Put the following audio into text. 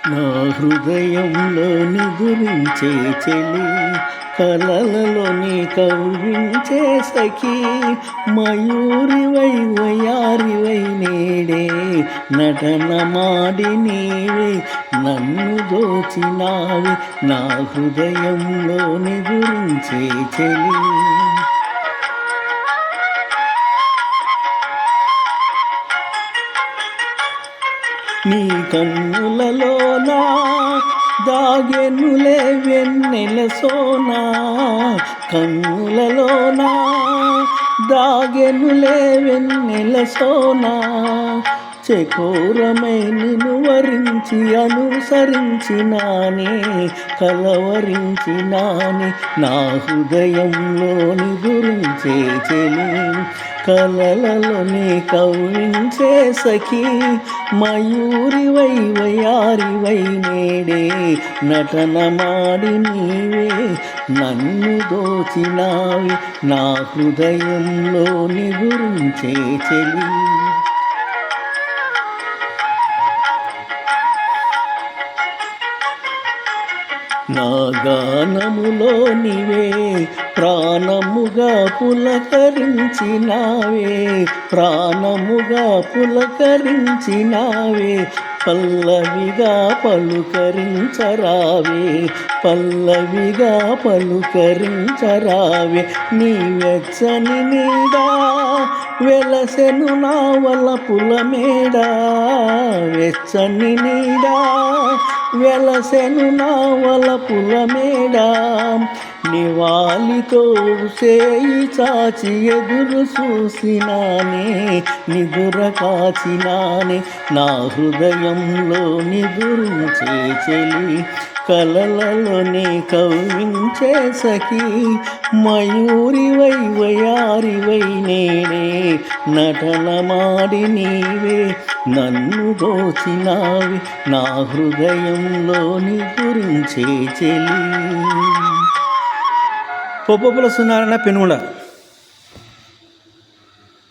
నా హృదయంలోని గురించే చెలి కలలలోని కవ్వించే సఖీ మయూరివై వయారివై నేడే నటన మాడి నీవే నన్ను దోచినావి నా హృదయంలోని గురించే చెలి నీ కన్నులలోనా దాగెనులే వెన్నెల సోనా కన్నులలోనా దాగెనులే వెన్నెల సోనా చకోరమై నిన్ను వరించి అనుసరించినానే కలవరించినానే నా హృదయంలోని గురించే చెలి కలలలోని కవ్వించే సఖీ మయూరివై వయారివై నేడే నటన మాడి నీవే నన్ను దోచినావి నా హృదయంలోని గురించే చెలి నా గానములో నీవే ప్రాణముగా పులకరించినావే ప్రాణముగా పులకరించినావే పల్లవిగా పలుకరించరావే పల్లవిగా పలుకరించరావే నీ వెచ్చని నీడా వెలసెను నా వలపుల మేడా వెచ్చని నీడా వెలసెను నా వలపుల మేడా నివాళితో చేయి చాచి ఎదురు చూసినానే నిదుర కాచినానే నా హృదయంలో నిదురించే చెలి కలలలోనే కవ్వించే సఖీ మయూరివై వయారివై నేనే నటన మాడి నీవే నన్ను దోచినావి నా హృదయంలోని గురించే చెలి పొప్పపుల సునారాయణ పెనుగొండ.